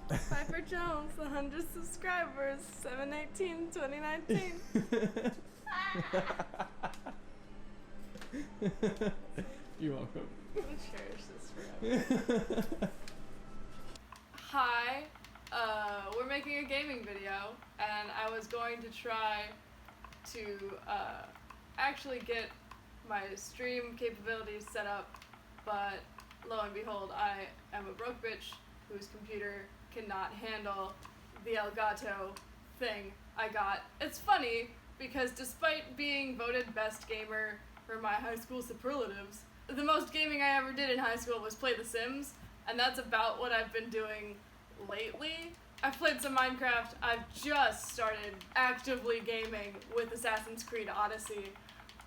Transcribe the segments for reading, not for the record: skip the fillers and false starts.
Piper Jones, 100 subscribers, 7/18/2019. You're welcome. I'm gonna cherish this forever. Hi, we're making a gaming video, and I was going to try to actually get my stream capabilities set up, but lo and behold, I am a broke bitch whose computer cannot handle the Elgato thing I got. It's funny, because despite being voted best gamer for my high school superlatives, the most gaming I ever did in high school was play The Sims, and that's about what I've been doing lately. I've played some Minecraft. I've just started actively gaming with Assassin's Creed Odyssey,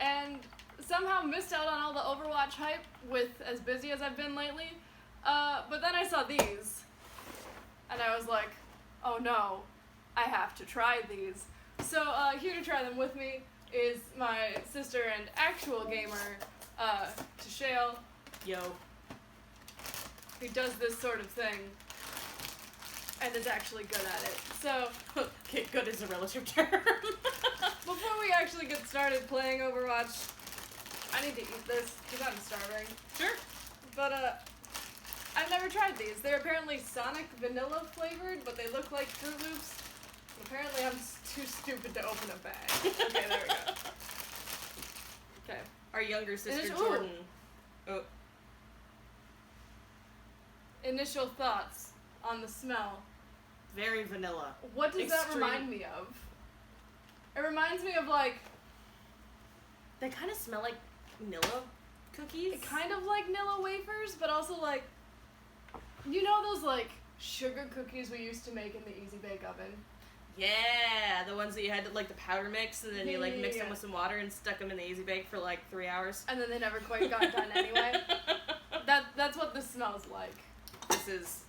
and somehow missed out on all the Overwatch hype with as busy as I've been lately. But then I saw these, and I was like, oh no, I have to try these. So here to try them with me is my sister and actual gamer, Tashale. Yo. Who does this sort of thing and is actually good at it. So, Okay, good is a relative term. before we actually get started playing Overwatch, I need to eat this because I'm starving. Sure. But, I've never tried these. They're apparently Sonic vanilla flavored, but they look like Fruit Loops. Apparently I'm too stupid to open a bag. Okay, there we go. Okay. Our younger sister, Ooh. Jordan. Oh. Initial thoughts on the smell. Very vanilla. What does that Extreme. remind me of? It reminds me of, like, They kind of smell like Nilla cookies. kind of like Nilla wafers, but also like, you know those like sugar cookies we used to make in the Easy Bake Oven? Yeah, the ones that you had to, like, the powder mix, and then you, like, mixed them Yeah. with some water and stuck them in the Easy Bake for, like, 3 hours. And then they never quite got done anyway. That's what this smells like.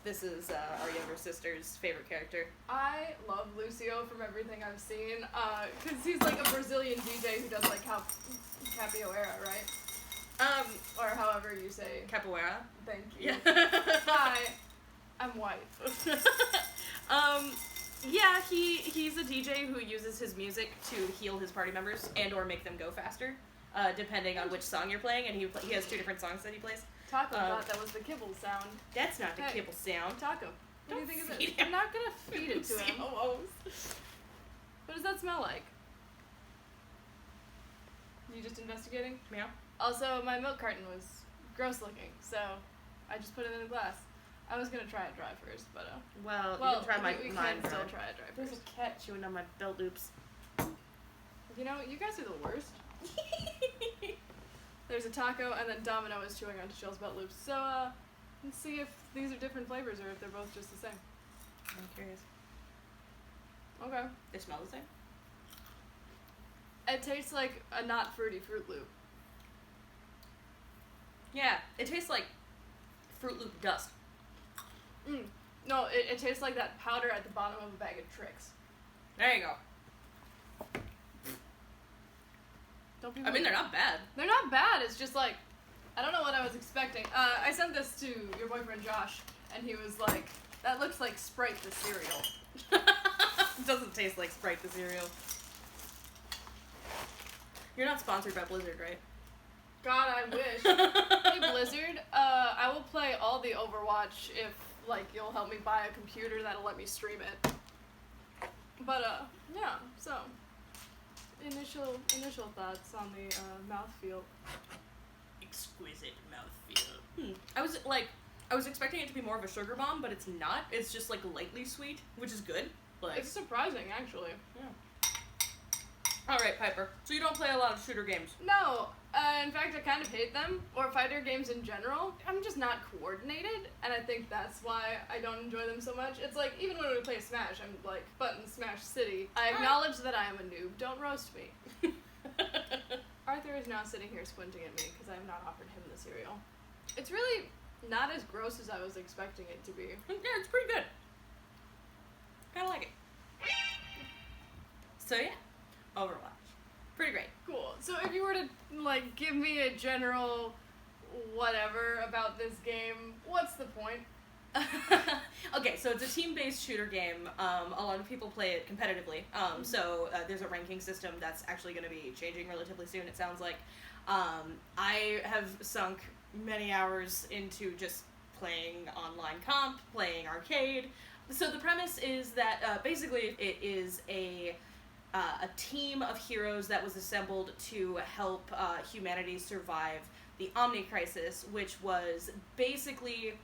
This is our younger sister's favorite character. I love Lucio from everything I've seen, cause he's like a Brazilian DJ who does like capoeira, right? Or however you say. Capoeira. Thank you. Yeah. Hi, I'm white. Yeah, he's a DJ who uses his music to heal his party members and or make them go faster, depending on which song you're playing, and he has 2 different songs that he plays. Taco thought that was the kibble sound. That's not the Hey. kibble sound. Taco. What do you Don't think of feed it? him. I'm not gonna feed it to him. Noob-Ohs. What does that smell like? You just investigating? Meow. Also, my milk carton was gross looking, so I just put it in a glass. I was gonna try it dry first, but Well, you well, can try we mine. can still try it dry There's a first. cat chewing on my belt loops. You know, you guys are the worst. There's a taco, and then Domino is chewing on Shell's belt loops. So, let's see if these are different flavors or if they're both just the same. I'm curious. Okay. They smell the same? It tastes like a not fruity Fruit Loop. Yeah, it tastes like Fruit Loop dust. No, it tastes like that powder at the bottom of a bag of tricks. There you go. Don't be I mean, weird. they're not bad. They're not bad. It's just like, I don't know what I was expecting. I sent this to your boyfriend Josh, and he was like, that looks like Sprite the cereal. It doesn't taste like Sprite the cereal. You're not sponsored by Blizzard, right? God, I wish. Hey, Blizzard, I will play all the Overwatch if, like, you'll help me buy a computer that'll let me stream it. But, yeah, so, initial thoughts on the, mouthfeel. Exquisite mouthfeel. I was expecting it to be more of a sugar bomb, but it's not. It's just, like, lightly sweet, which is good. Like, It's surprising, actually. yeah. Alright, Piper. So you don't play a lot of shooter games? No, in fact, I kind of hate them, or fighter games in general. I'm just not coordinated, and I think that's why I don't enjoy them so much. It's like, even when we play Smash, I'm like, button Smash City. I acknowledge that I am a noob, don't roast me. Arthur is now sitting here squinting at me, because I have not offered him the cereal. It's really not as gross as I was expecting it to be. Yeah, it's pretty good. Kinda like it. So yeah, Overwatch. Pretty great. Cool. So if you were to, like, give me a general whatever about this game, what's the point? Okay, so it's a team-based shooter game. A lot of people play it competitively. So there's a ranking system that's actually going to be changing relatively soon, it sounds like. I have sunk many hours into just playing online comp, playing arcade. So the premise is that basically it is a team of heroes that was assembled to help humanity survive the Omni Crisis, which was basically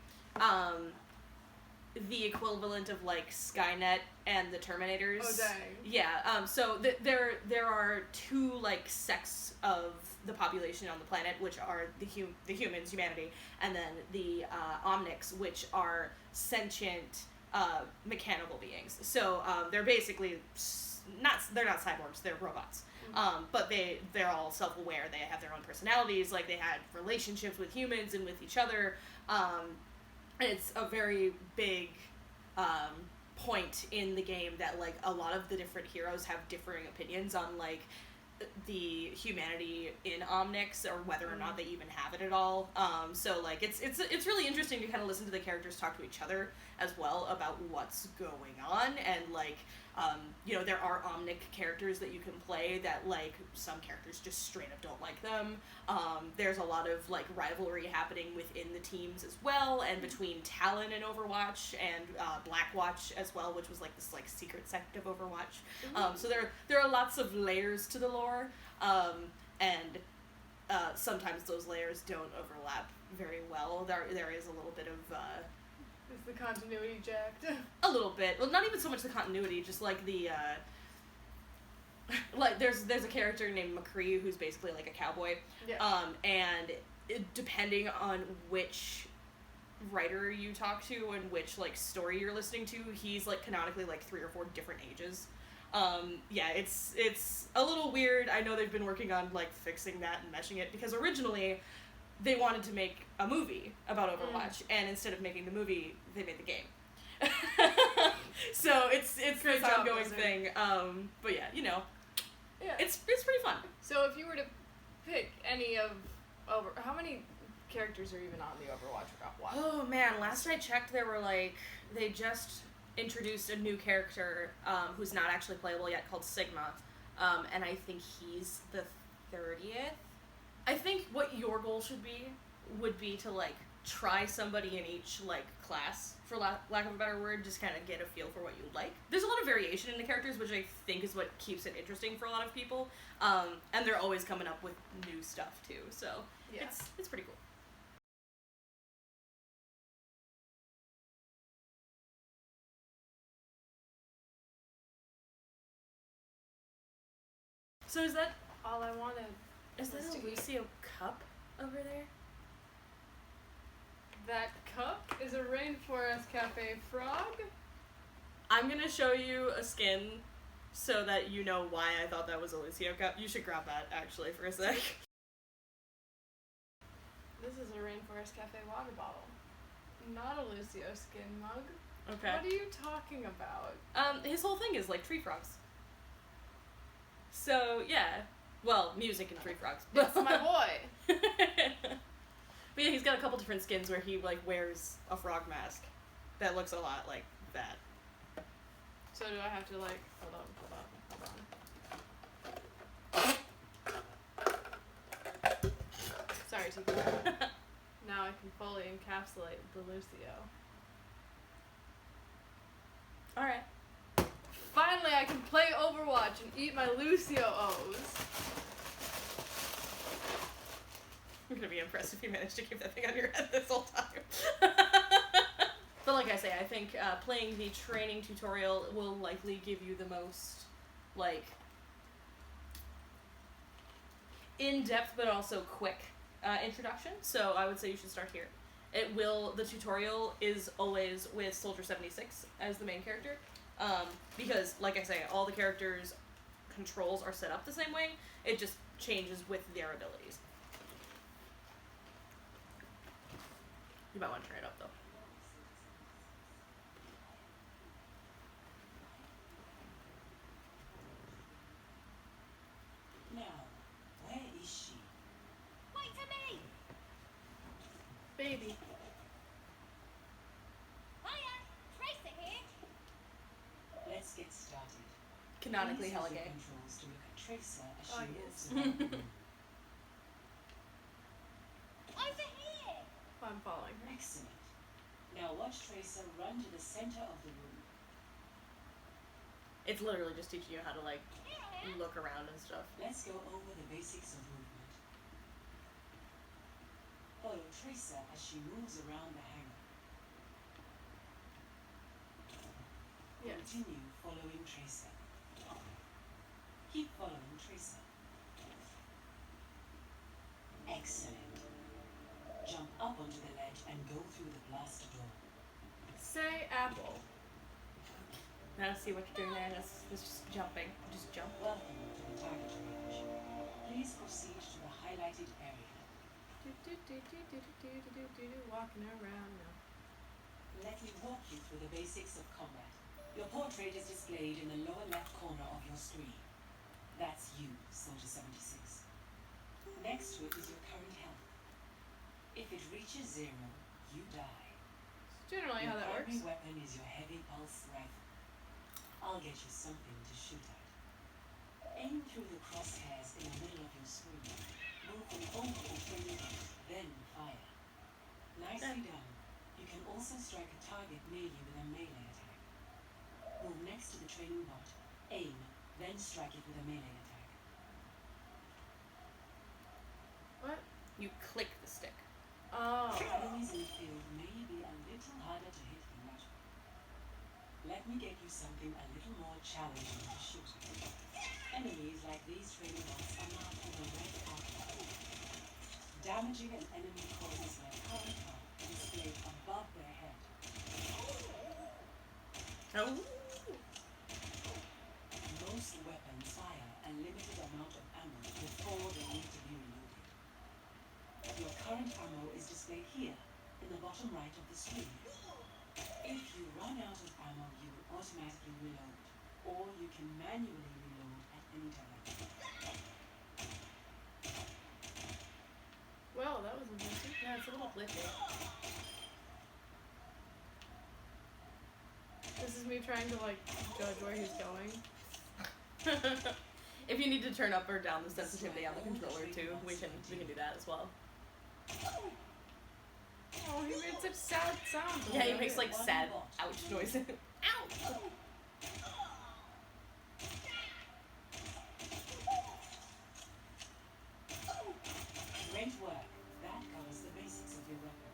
the equivalent of like Skynet and the Terminators. Oh dang. Yeah. So there are two like sects of the population on the planet, which are the humans, humanity, and then the Omnics, which are sentient mechanical beings. So they're basically they're not cyborgs, they're robots. But they're all self-aware. They have their own personalities. Like they had relationships with humans and with each other. It's a very big point in the game that like a lot of the different heroes have differing opinions on like the humanity in Omnics or whether or not they even have it at all. So like it's really interesting to kind of listen to the characters talk to each other as well about what's going on, and like you know, there are Omnic characters that you can play that like some characters just straight up don't like them. There's a lot of like rivalry happening within the teams as well, and between Talon and Overwatch and Blackwatch as well, which was like this like secret sect of Overwatch. So there are lots of layers to the lore, and sometimes those layers don't overlap very well. There is a little bit of Is the continuity jacked? a little bit. Well, not even so much the continuity, just like the like there's a character named McCree who's basically like a cowboy. Yeah. And depending on which writer you talk to and which like story you're listening to, he's like canonically like 3 or 4 different ages. Yeah, it's a little weird. I know they've been working on like fixing that and meshing it, because originally they wanted to make a movie about Overwatch, and instead of making the movie, they made the game. So it's Great this job, ongoing Blizzard. thing. But yeah, you know, Yeah. it's pretty fun. So if you were to pick any of how many characters are even on the Overwatch watch? Oh man, last I checked, there were like they just introduced a new character who's not actually playable yet, called Sigma, and I think he's the 30th. I think what your goal would be to like try somebody in each like class, for lack of a better word, just kind of get a feel for what you like. There's a lot of variation in the characters, which I think is what keeps it interesting for a lot of people, and they're always coming up with new stuff too, so Yeah. it's pretty cool. So is that All I wanted. Is that was a to eat. Lucio cup over there? That cup is a Rainforest Cafe frog. I'm gonna show you a skin so that you know why I thought that was a Lucio cup. You should grab that actually for a sec. This is a Rainforest Cafe water bottle. Not a Lucio skin mug. Okay. What are you talking about? His whole thing is like tree frogs. So yeah. Well, music and tree frogs. It's my boy. But yeah, he's got a couple different skins where he like wears a frog mask that looks a lot like that. So do I have to like hold on. Sorry, TK. Now I can fully encapsulate the Lucio. Alright. Finally, I can play Overwatch and eat my Lucio-Ohs. I'm gonna be impressed if you manage to keep that thing on your head this whole time. But like I say, I think playing the training tutorial will likely give you the most, like, in-depth but also quick introduction. So I would say you should start here. The tutorial is always with Soldier 76 as the main character. Because, like I say, all the characters' controls are set up the same way. It just changes with their abilities. You might want to turn it up, though. Now, where is she? Baby. Let's get started. Canonically Please hella use your gay. controls to look at Tracer as Oh, she yes. moves around the room. Over here! I'm following her. Excellent. Now watch Tracer run to the center of the room. It's literally just teaching you how to like look around and stuff. Let's go over the basics of movement. Follow Tracer as she moves around the hangar. Yes. Continue following Tracer. Keep following Tracer. Excellent. Jump up onto the ledge and go through the blast door. Say apple. Now see what you're doing there. That's just jumping. Just jump. Welcome to the target range. Please proceed to the highlighted area. Walking around now. Let me walk you through the basics of combat. Your portrait is displayed in the lower left corner of your screen. That's you, Soldier 76. Next to it is your current health. If it reaches 0, you die. It's generally how Your that primary works. weapon is your heavy pulse rifle. I'll get you something to shoot at. Aim through the crosshairs in the middle of your screen. Move them over the training bot, then fire. Nicely done. You can also strike a target near you with a melee attack. Move next to the training bot, aim, then strike it with a melee attack. What? You click the stick. Oh. Enemies in the field may be a little harder to hit than that. Let me get you something a little more challenging to shoot. Enemies like these training bots are marked with a red icon. Damaging an enemy causes their current mark displayed above their head. Oh. Most weapons fire a limited amount of ammo before they need to be reloaded. Your current ammo is displayed here, in the bottom right of the screen. If you run out of ammo, you will automatically reload, or you can manually reload at any time. Well, that was interesting. Yeah, it's a little glitchy. This is me trying to like judge where he's going. If you need to turn up or down the sensitivity on the controller too, we can do that as well. Oh, he made such sad sounds. Yeah, he makes like sad ouch noises. Ow! Great work. That covers the basics of your weapon.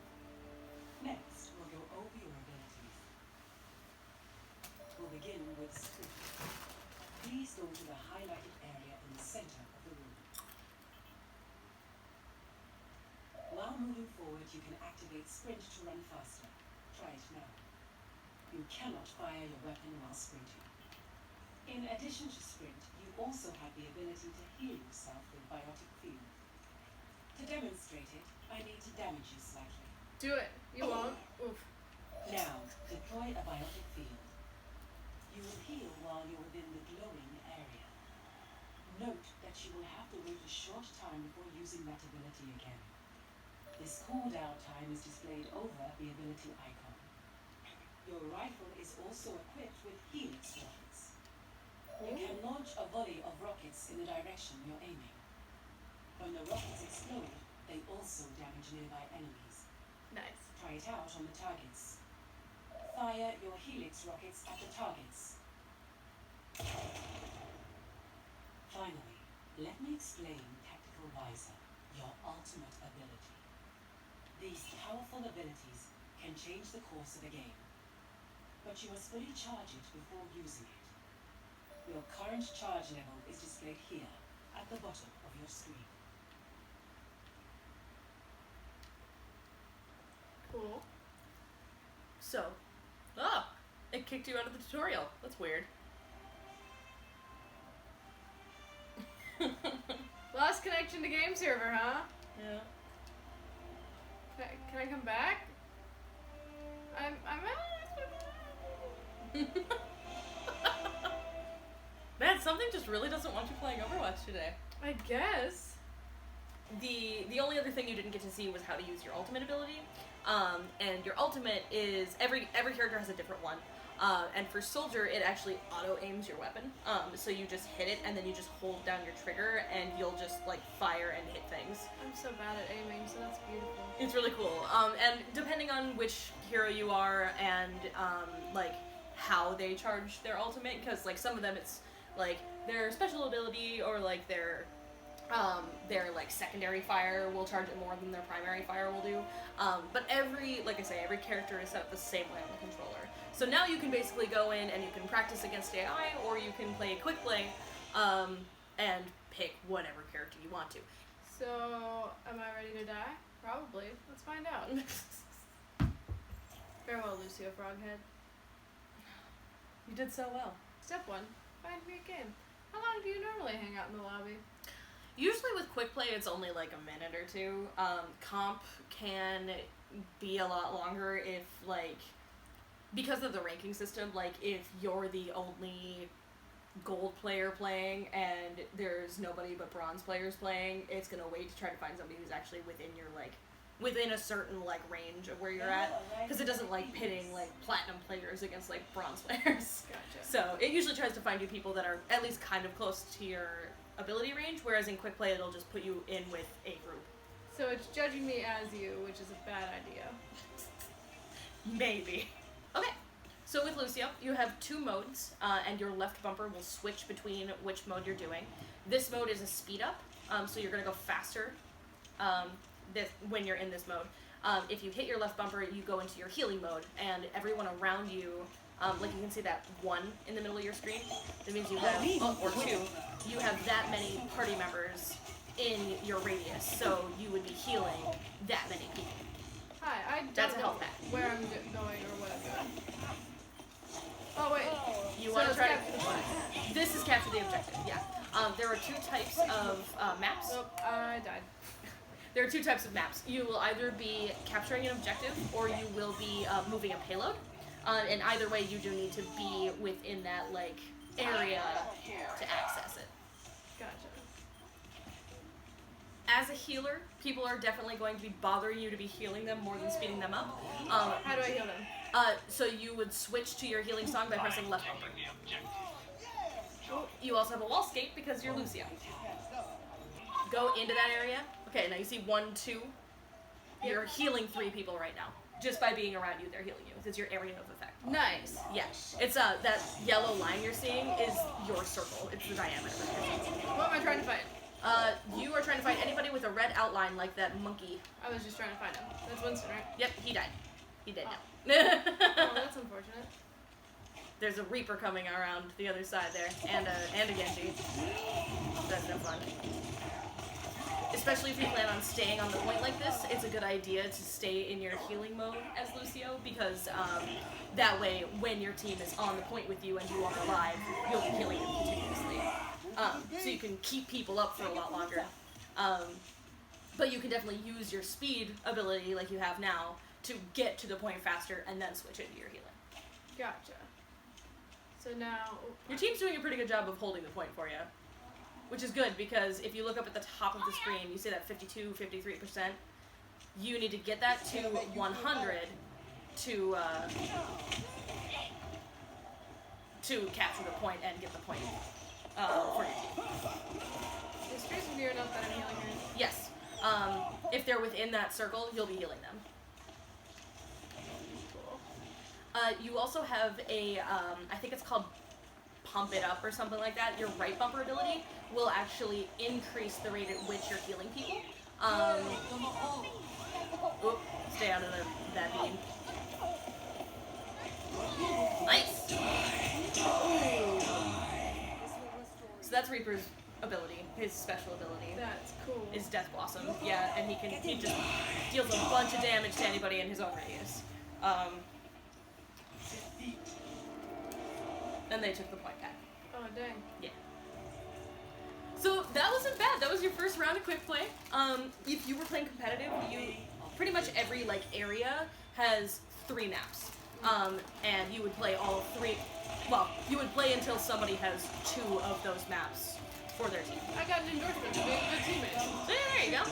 Next, we'll go over your abilities. We'll begin with sprint. Please go to the highlighted area in the center of the room. While moving forward, you can activate sprint to run faster. Try it now. You cannot fire your weapon while sprinting. In addition to sprint, you also have the ability to heal yourself with biotic field. To demonstrate it, I need to damage you slightly. Do it. You won't. Oof. Now, deploy a biotic field. You will heal while you're within the glowing area. Note that you will have to wait a short time before using that ability again. This cooldown time is displayed over the ability icon. Your rifle is also equipped with helix rockets. You can launch a volley of rockets in the direction you're aiming. When the rockets explode, they also damage nearby enemies. Nice. Try it out on the targets. Fire your helix rockets at the targets. Finally, let me explain Tactical Visor, your ultimate ability. These powerful abilities can change the course of a game, but you must fully charge it before using it. Your current charge level is displayed here, at the bottom of your screen. Cool. So, oh, it kicked you out of the tutorial. That's weird. Lost connection to game server, huh? Yeah. Can I come back? I'm Man, something just really doesn't want you playing Overwatch today. I guess. The only other thing you didn't get to see was how to use your ultimate ability. And your ultimate is every character has a different one. And for soldier, it actually auto-aims your weapon. So you just hit it, and then you just hold down your trigger, and you'll just, like, fire and hit things. I'm so bad at aiming, so that's beautiful. It's really cool. And depending on which hero you are and, like, how they charge their ultimate, because, like, some of them it's, like, their special ability or, like, their like, secondary fire will charge it more than their primary fire will do. But every character is set up the same way on the controller. So now you can basically go in and you can practice against AI, or you can play quick play, and pick whatever character you want to. So, am I ready to die? Probably. Let's find out. Farewell, Lucio Froghead. You did so well. Step 1. Find me a game. How long do you normally hang out in the lobby? Usually with quick play, it's only like a minute or two. Comp can be a lot longer if, like, because of the ranking system, like, if you're the only gold player playing and there's nobody but bronze players playing, it's gonna wait to try to find somebody who's actually within your, like, within a certain, like, range of where you're at, because it doesn't like pitting, like, platinum players against, like, bronze players. Gotcha. So it usually tries to find you people that are at least kind of close to your ability range, whereas in quick play it'll just put you in with a group. So it's judging me as you, which is a bad idea. Maybe. Okay, so with Lucio, you have 2 modes, and your left bumper will switch between which mode you're doing. This mode is a speed up, so you're going to go faster when you're in this mode. If you hit your left bumper, you go into your healing mode, and everyone around you, like you can see that 1 in the middle of your screen, that means you have, or 2, you have that many party members in your radius, so you would be healing that many people. Hi, I don't That's a know health pack. where I'm going or what I'm doing. Oh, wait. You So want to it's try capture the flag. to... This is capture the objective, yeah. There are 2 types of maps. Nope, I died. There are 2 types of maps. You will either be capturing an objective, or you will be moving a payload. And either way, you do need to be within that, like, area to access it. Gotcha. As a healer, people are definitely going to be bothering you to be healing them more than speeding them up. How do I heal them? So you would switch to your healing song by pressing left bumper. You also have a wall skate because you're Lucio. Go into that area. Okay, now you see 1, 2. You're healing 3 people right now. Just by being around you, they're healing you. It's your area of effect. Nice. Yeah. It's that yellow line you're seeing is your circle. It's the diameter. What am I trying to fight? You are trying to find anybody with a red outline like that monkey. I was just trying to find him. That's Winston, right? Yep, he died. He did now. Oh, that's unfortunate. There's a Reaper coming around the other side there, and a Genji. That's no fun. Especially if you plan on staying on the point like this, it's a good idea to stay in your healing mode as Lucio, because that way, when your team is on the point with you and you are alive, you'll be healing them continuously. So you can keep people up for a lot longer. But you can definitely use your speed ability, like you have now, to get to the point faster and then switch into your healing. Gotcha. So now... Your team's doing a pretty good job of holding the point for you. Which is good, because if you look up at the top of the screen, you see that 52, 53%. You need to get that to 100 to capture the point and get the point for your team. Is Tracer near enough that I'm healing her? Yes. If they're within that circle, you'll be healing them. Cool. You also have a, I think it's called Pump It Up or something like that. Your right bumper ability will actually increase the rate at which you're healing people. Stay out of that beam. Nice! Ooh. So that's Reaper's ability, his special ability. That's cool. Is Death Blossom. Yeah, and he just deals a bunch of damage to anybody in his own radius. And they took the point back. Oh, dang. Yeah. So that wasn't bad. That was your first round of quick play. If you were playing competitive, pretty much every like area has 3 maps. And you would play all 3. Well, you would play until somebody has 2 of those maps for their team. I got an endorsement for being a good teammate. So yeah, there you go.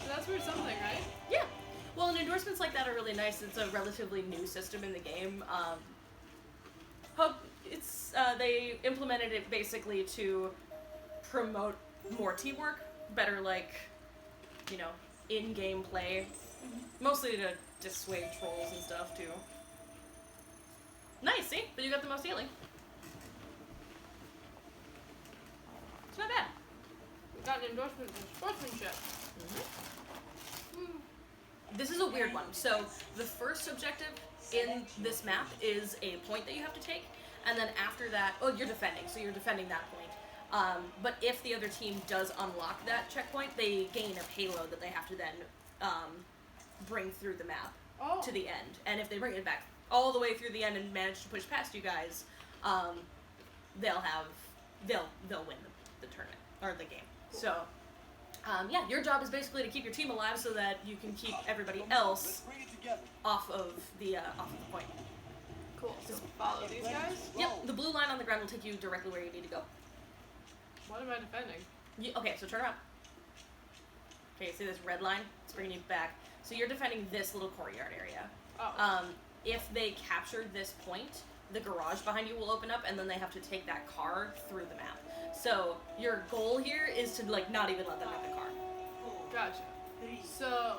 So that's worth something, right? Yeah. Well, and endorsements like that are really nice. It's a relatively new system in the game. They implemented it basically to promote more teamwork, better, like, you know, in-game play. Mostly to dissuade trolls and stuff, too. Nice, see? But you got the most healing. It's not bad. We got an endorsement for sportsmanship. This is a weird one. So, the first objective in this map is a point that you have to take, and then after that, you're defending, so you're defending that point. But if the other team does unlock that checkpoint, they gain a payload that they have to then bring through the map to the end. And if they bring it back all the way through the end and manage to push past you guys, they'll win the tournament or the game. So, yeah, your job is basically to keep your team alive so that you can keep everybody else off of the point. Cool. So follow these guys? Yep, the blue line on the ground will take you directly where you need to go. What am I defending? Okay, so turn around. Okay, see this red line? It's bringing you back. So you're defending this little courtyard area. Oh. If they capture this point, the garage behind you will open up, and then they have to take that car through the map. So your goal here is to, like, not even let them have the car. Gotcha. So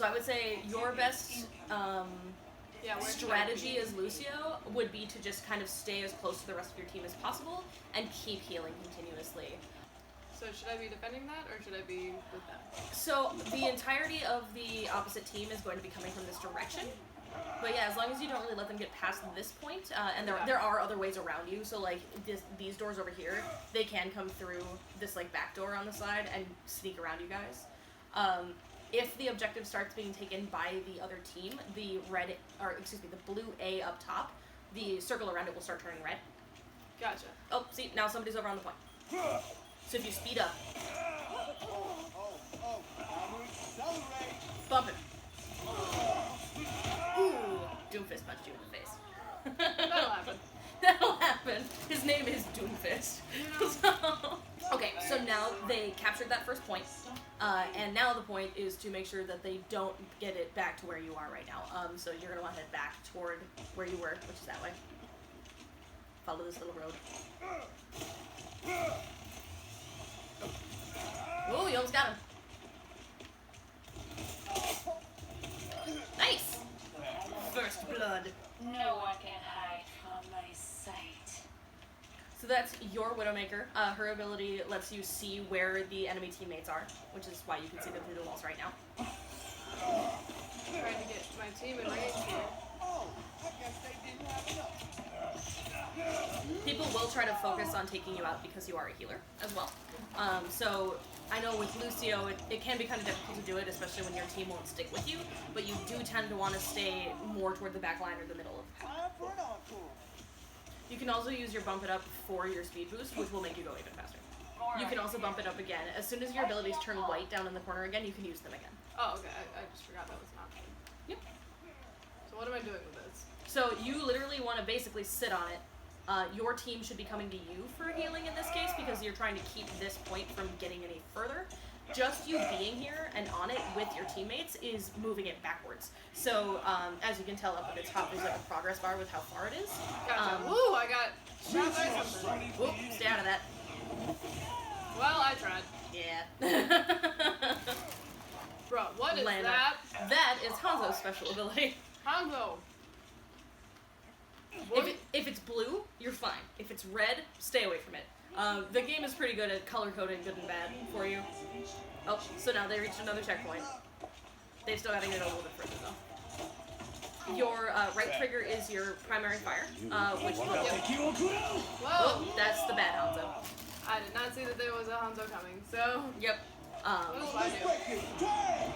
I would say your best where strategy as Lucio would be to just kind of stay as close to the rest of your team as possible and keep healing continuously. So should I be defending that, or should I be with them? So the entirety of the opposite team is going to be coming from this direction. But yeah, as long as you don't really let them get past this point, and there are other ways around you. So like these doors over here, they can come through this like back door on the side and sneak around you guys. If the objective starts being taken by the other team, the blue A up top, the circle around it will start turning red. Gotcha. Oh, see, now somebody's over on the point. So if you speed up, bump it. Ooh, Doomfist punched you in the face. That'll happen. That'll happen. His name is Doomfist. Okay, so now they captured that first point, and now the point is to make sure that they don't get it back to where you are right now. So you're going to want to head back toward where you were, which is that way. Follow this little road. Oh, you almost got him. Nice! First blood. No one can hide from my sight. So that's your Widowmaker. Her ability lets you see where the enemy teammates are, which is why you can see them through the walls right now. Trying to get my team in range here. People will try to focus on taking you out because you are a healer as well. So I know with Lucio, it can be kind of difficult to do it, especially when your team won't stick with you, but you do tend to want to stay more toward the back line or the middle of the path. You can also use your bump it up for your speed boost, which will make you go even faster. You can also bump it up again. As soon as your abilities turn white down in the corner again, you can use them again. Oh, okay. I just forgot that was an option. Yep. So what am I doing with this? So you literally want to basically sit on it. Your team should be coming to you for healing in this case because you're trying to keep this point from getting any further. Just you being here and on it with your teammates is moving it backwards. So as you can tell up at the top, there's like a progress bar with how far it is. Gotcha. Woo! I got shot by something. Whoop, stay out of that. Well, I tried. Yeah. Bro, what is Lana. that? That is Hanzo's special ability. Hanzo. If it's blue, you're fine. If it's red, stay away from it. The game is pretty good at color coding good and bad for you. Oh, so now they reached another checkpoint. They've still got to get a little bit further though. Your right trigger is your primary fire, which will... Whoa! Oh, that's the bad Hanzo. I did not see that there was a Hanzo coming, so... Yep. What do I do?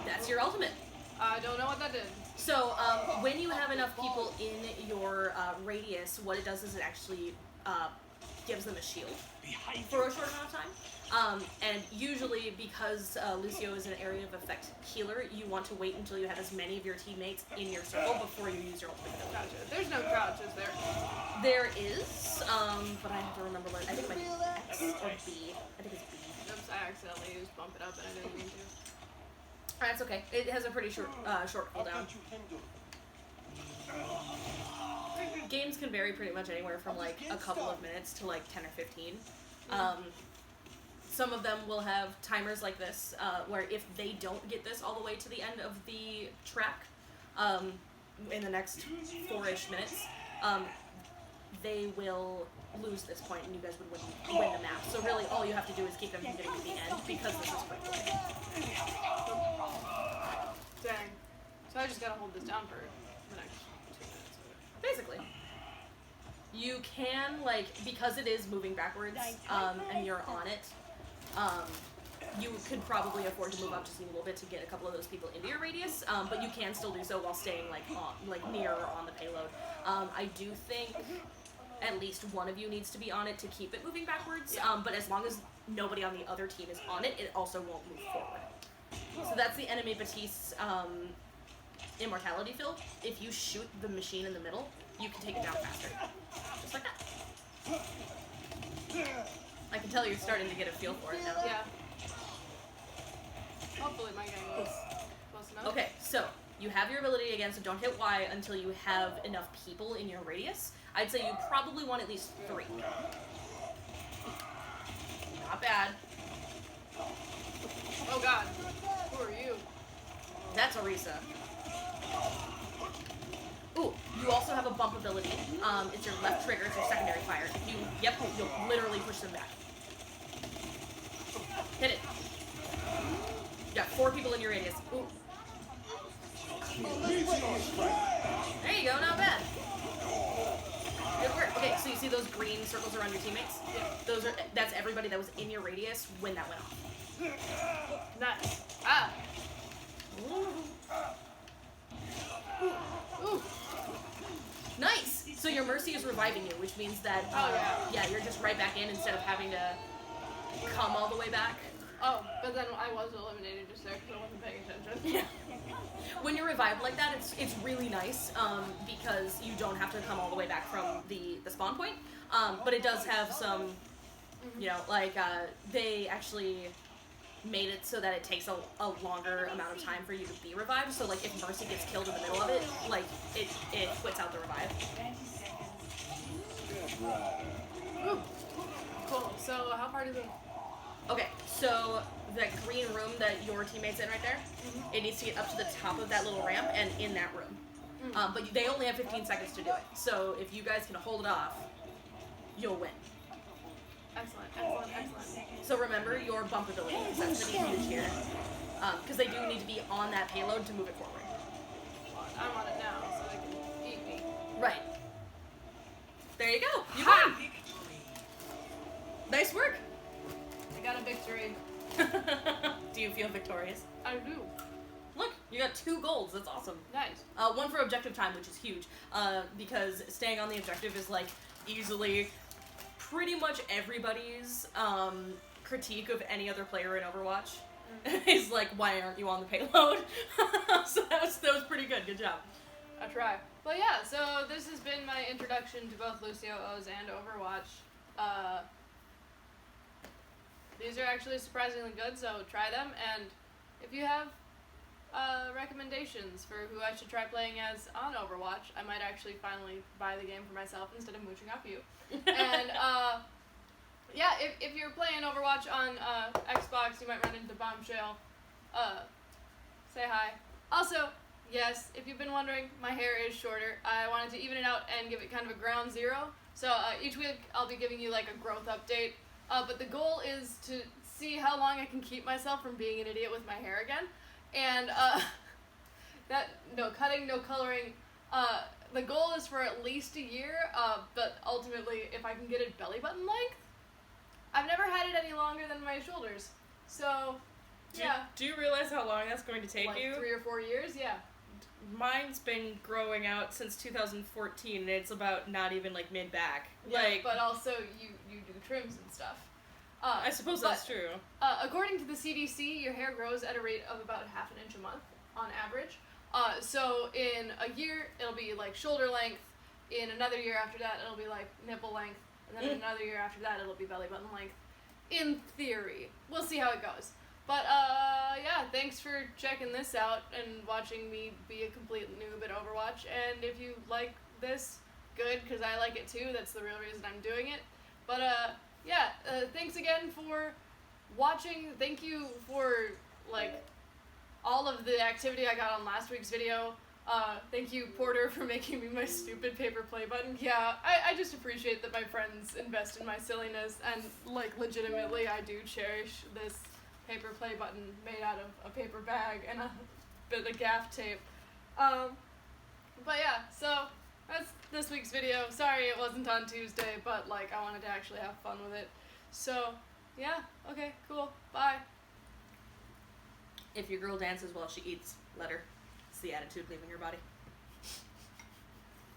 That's your ultimate. I don't know what that did. So, when you have enough people in your radius, what it does is it actually gives them a shield for a short amount of time. And usually, because Lucio is an area of effect healer, you want to wait until you have as many of your teammates in your circle before you use your ultimate ability. Gotcha. There's no crouch, is there? There is, but I have to remember what I think it might be X or B. I think it's B. Oops, I accidentally used bump it up and I didn't mean to. That's okay. It has a pretty short cooldown. Games can vary pretty much anywhere from like a couple of minutes to like 10 or 15. Some of them will have timers like this, where if they don't get this all the way to the end of the track, in the next 4-ish minutes, they will lose this point and you guys would win the map. So really all you have to do is keep them from getting to the end because this is quick. Dang. So I just gotta hold this down for the next 2 minutes. Basically. You can, like, because it is moving backwards, and you're on it, you could probably afford to move up just a little bit to get a couple of those people into your radius, but you can still do so while staying, near or on the payload. I do think at least one of you needs to be on it to keep it moving backwards, but as long as nobody on the other team is on it, it also won't move forward. So that's the enemy Batiste's immortality field. If you shoot the machine in the middle, you can take it down faster. Just like that. I can tell you're starting to get a feel for it now. Yeah. Hopefully my gang was close enough. Okay, so you have your ability again, so don't hit Y until you have enough people in your radius. I'd say you probably want at least 3. Not bad. Oh god. Who are you? That's Orisa. Ooh, you also have a bump ability. It's your left trigger, it's your secondary fire. You'll literally push them back. Hit it. You got 4 people in your radius. Ooh. There you go, not bad. Good work. Okay, so you see those green circles around your teammates? Yeah. That's everybody that was in your radius when that went off. Nice. Ah. Ooh. Nice! So your Mercy is reviving you, which means that, you're just right back in instead of having to come all the way back. Oh, but then I was eliminated just there because I wasn't paying attention. Yeah. When you're revived like that, it's really nice, because you don't have to come all the way back from the spawn point. But it does have some, they actually made it so that it takes a longer amount of time for you to be revived. So, like, if Mercy gets killed in the middle of it, like, it quits out the revive. Ooh. Cool. So how far do they... Okay, so that green room that your teammate's in right there, it needs to get up to the top of that little ramp and in that room. But they only have 15 seconds to do it. So if you guys can hold it off, you'll win. Excellent, excellent, excellent. So remember your bump ability, because that's pretty huge here. Because they do need to be on that payload to move it forward. I'm on it now, so they can eat me. Right. There you go. You won. Nice work. I got a victory. Do you feel victorious? I do. Look, you got 2 golds. That's awesome. Nice. 1 for objective time, which is huge, because staying on the objective is, like, easily pretty much everybody's critique of any other player in Overwatch. Is like, why aren't you on the payload? So that was pretty good. Good job. I try. But yeah, so this has been my introduction to both Lucio-Ohs and Overwatch. These are actually surprisingly good, so try them, and if you have recommendations for who I should try playing as on Overwatch, I might actually finally buy the game for myself instead of mooching off you. And yeah, if you're playing Overwatch on Xbox, you might run into Bombshell. Say hi. Also, yes, if you've been wondering, my hair is shorter. I wanted to even it out and give it kind of a ground zero. So each week I'll be giving you like a growth update. But the goal is to see how long I can keep myself from being an idiot with my hair again. And no cutting, no coloring. The goal is for at least a year, but ultimately if I can get it belly button length. I've never had it any longer than my shoulders. So, yeah. Do you realize how long that's going to take like you? 3 or 4 years, yeah. Mine's been growing out since 2014, and it's about not even, like, mid-back. Yeah, like, but also you do trims and stuff. I suppose that's true. According to the CDC, your hair grows at a rate of about ½ an inch a month, on average. So in a year, it'll be, like, shoulder length. In another year after that, it'll be, like, nipple length. And then in another year after that, it'll be belly button length. In theory. We'll see how it goes. But, yeah, thanks for checking this out and watching me be a complete noob at Overwatch. And if you like this, good, because I like it too. That's the real reason I'm doing it. But, yeah, thanks again for watching. Thank you for, like, all of the activity I got on last week's video. Thank you, Porter, for making me my stupid paper play button. Yeah, I just appreciate that my friends invest in my silliness, and, like, legitimately, I do cherish this paper play button made out of a paper bag and a bit of gaff tape. But yeah, so that's this week's video. Sorry it wasn't on Tuesday, but, like, I wanted to actually have fun with it. So, yeah, okay, cool, bye. If your girl dances while she eats, let her. It's the attitude leaving your body.